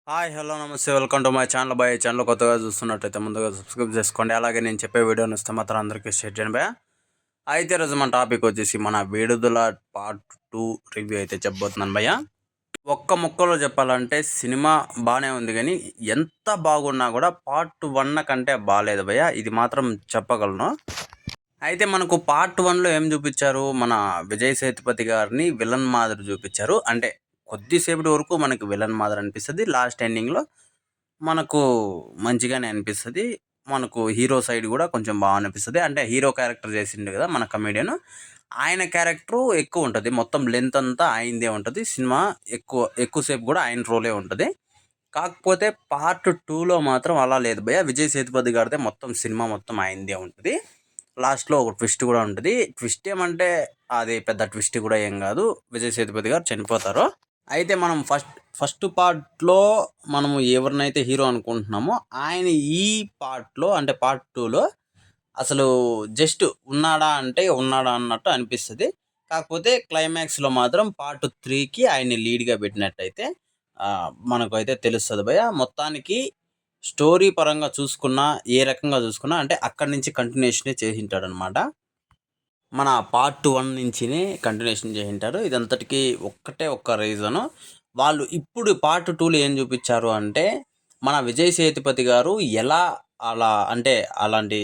Hi hello నమస్తే welcome to my channel bye. Channel కొత్తగా చూస్తున్నట్టయితే ముందుగా సబ్స్క్రైబ్ చేసుకోండి. అలాగే నేను చెప్పే వీడియోని ఇస్తే మాత్రం అందరికీ షేర్ చేయండి బాయ్. అయితే రోజు మన టాపిక్ వచ్చేసి మన విడుదల పార్ట్ 2 రివ్యూ అయితే చెప్పబోతున్నాను భయ్య. ఒక్క ముక్కలో చెప్పాలంటే సినిమా బాగానే ఉంది, కానీ ఎంత బాగున్నా కూడా పార్ట్ 1 కంటే బాగాలేదు భయ్య, ఇది మాత్రం చెప్పగలను. అయితే మనకు పార్ట్ 1లో ఏం చూపించారు, మన విజయ్ సేతుపతి గారిని విలన్ మాదిరి చూపించారు. అంటే కొద్దిసేపటి వరకు మనకు విలన్ మాదిరి అనిపిస్తుంది, లాస్ట్ ఎండింగ్లో మనకు మంచిగానే అనిపిస్తుంది. మనకు హీరో సైడ్ కూడా కొంచెం బాగా అనిపిస్తుంది. అంటే హీరో క్యారెక్టర్ చేసిండు కదా మన కమెడియన్, ఆయన క్యారెక్టరు ఎక్కువ ఉంటుంది. మొత్తం లెంత్ అంతా ఆయనదే ఉంటుంది. సినిమా ఎక్కువసేపు కూడా ఆయన రోలే ఉంటుంది. కాకపోతే పార్ట్ 2లో మాత్రం అలా లేదు భయ్య. విజయ్ సేతుపతి గారిదే మొత్తం సినిమా మొత్తం ఆయనదే ఉంటుంది. లాస్ట్లో ఒక ట్విస్ట్ కూడా ఉంటుంది. ట్విస్ట్ ఏమంటే అది పెద్ద ట్విస్ట్ కూడా ఏం కాదు, విజయ్ సేతుపతి గారు చనిపోతారు. అయితే మనం ఫస్ట్ పార్ట్లో మనము ఎవరినైతే హీరో అనుకుంటున్నామో ఆయన ఈ పార్ట్లో అంటే పార్ట్ 2లో అసలు జస్ట్ ఉన్నాడా అంటే ఉన్నాడా అన్నట్టు అనిపిస్తుంది. కాకపోతే క్లైమాక్స్లో మాత్రం పార్ట్ 3కి ఆయన్ని లీడ్గా పెట్టినట్టయితే మనకైతే తెలుస్తుంది భయ్య. మొత్తానికి స్టోరీ పరంగా చూసుకున్నా, ఏ రకంగా చూసుకున్నా అంటే అక్కడి నుంచి కంటిన్యూషనే చేసింటాడు అనమాట. మన పార్ట్ 1 నుంచినే కంటిన్యూషన్ చేసింటారు. ఇదంతటికి ఒక్క రీజను, వాళ్ళు ఇప్పుడు పార్ట్ 2లో ఏం చూపించారు అంటే మన విజయ్ సేతుపతి గారు ఎలా అలా అంటే అలాంటి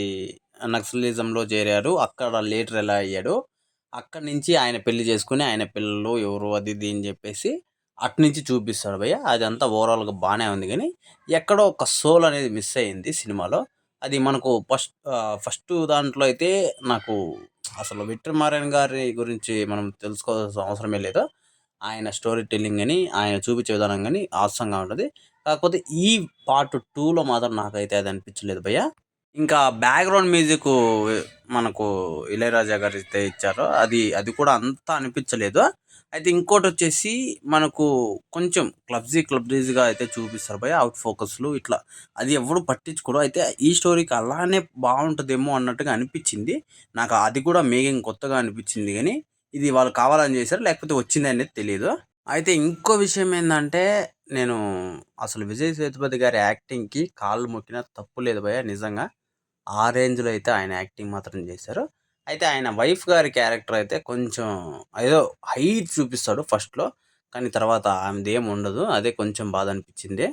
నక్సలిజంలో చేరారు, అక్కడ లీడర్ ఎలా అయ్యాడు, అక్కడి నుంచి ఆయన పెళ్లి చేసుకుని ఆయన పిల్లలు ఎవరు అది ఇది అని చెప్పేసి అట్నుంచి చూపిస్తాడు భయ్య. అదంతా ఓవరాల్గా బాగానే ఉంది, కానీ ఎక్కడో ఒక సోల్ అనేది మిస్ అయింది సినిమాలో. అది మనకు ఫస్ట్ దాంట్లో అయితే నాకు అసలు విక్రమార్యన్ గారి గురించి మనం తెలుసుకోవాల్సిన అవసరమే లేదు. ఆయన స్టోరీ టెల్లింగ్ కానీ ఆయన చూపించే విధానం కానీ ఆసంగా ఉంటుంది. కాకపోతే ఈ పార్ట్ 2లో మాత్రం నాకైతే అది అనిపించలేదు భయ్య. ఇంకా బ్యాక్గ్రౌండ్ మ్యూజిక్ మనకు ఇళయరాజా గారు అయితే ఇచ్చారో అది కూడా అంత అనిపించలేదు. అయితే ఇంకోటి వచ్చేసి మనకు కొంచెం క్లబ్జీగా అయితే చూపిస్తారు భయ్య, అవుట్ ఫోకస్లు ఇట్లా అది ఎవరు పట్టించుకోరు. అయితే ఈ స్టోరీకి అలానే బాగుంటుందేమో అన్నట్టుగా అనిపించింది నాకు. అది కూడా మేకింగ్ కొత్తగా అనిపించింది, కానీ ఇది వాళ్ళు కావాలని చేశారు లేకపోతే వచ్చింది అనేది తెలియదు. అయితే ఇంకో విషయం ఏంటంటే నేను అసలు విజయ్ సేతుపతి గారి యాక్టింగ్కి కాళ్ళు మొక్కినా తప్పు లేదు భయ్య, నిజంగా ఆ రేంజ్లో అయితే ఆయన యాక్టింగ్ మాత్రం చేశారు. అయితే ఆయన వైఫ్ గారి క్యారెక్టర్ అయితే కొంచెం ఏదో హైట్ చూపిస్తాడు ఫస్ట్లో, కానీ తర్వాత ఆమెది ఏమి ఉండదు. అదే కొంచెం బాధ అనిపించింది.